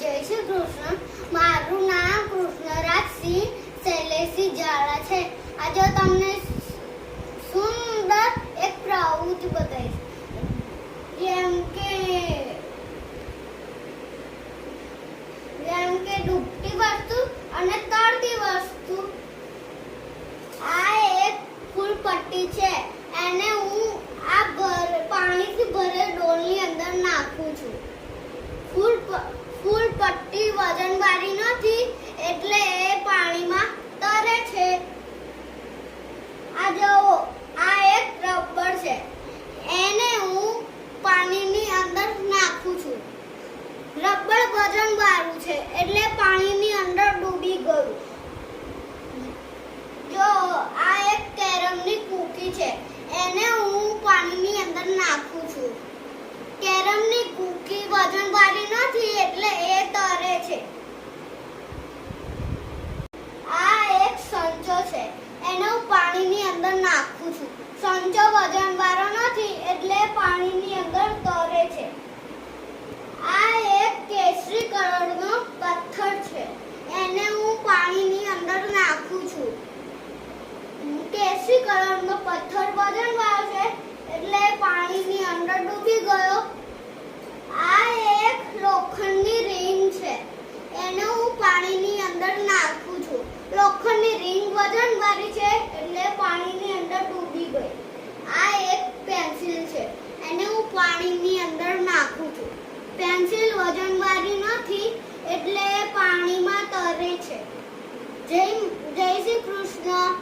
જય શ્રી કૃષ્ણ. મારું નામ કૃષ્ણરાજસિંહ શૈલેષસિંહ ઝાલા છે. આજે તમને સુંદર એક પ્રવૃત્તિ બતાવીશ. જેમ કે ડૂબતી વસ્તુ અને તરતી વસ્તુ. આ એક ફૂલ પટ્ટી છે. એને હું આ પાણીથી ભરેલ ડોલની અંદર નાખું છું. ફૂલ પટ્ટી વજનવાળી નથી, એટલે એ પાણીમાં તરે છે. આ જુઓ, આ એક રબર છે. એને હું પાણીની અંદર નાખું છું. રબર વજનવાળું છે, એટલે પાણીની અંદર ડૂબી ગયું. જો આ એક કેરમની કૂકી છે. એને હું પાણીની અંદર નાખું છું. કેરમની કૂકી વજનવાળી નથી, એટલે એ તરે છે. આ એક સંચો છે. એને હું પાણીની અંદર નાખું છું. સંચો વજનવાળો નથી, એટલે પાણીની અંદર તરે છે. આ એક કેસરી કલરનો પથ્થર છે. એને હું પાણીની અંદર નાખું છું. કેસરી કલરનો પથ્થર વજનવાળો છે, એટલે પાણીની અંદર ડૂબી ગયો. આ એક લોખંડની રિંગ છે. એને હું પાણીની અંદર નાખું છું. લોખંડની રિંગ વજનવાળી છે, એટલે પાણીની અંદર ડૂબી ગઈ. આ એક પેન્સિલ છે. એને હું પાણીની અંદર નાખું છું. પેન્સિલ વજનવાળી નથી, એટલે પાણીમાં તરે છે. જય શ્રી કૃષ્ણ.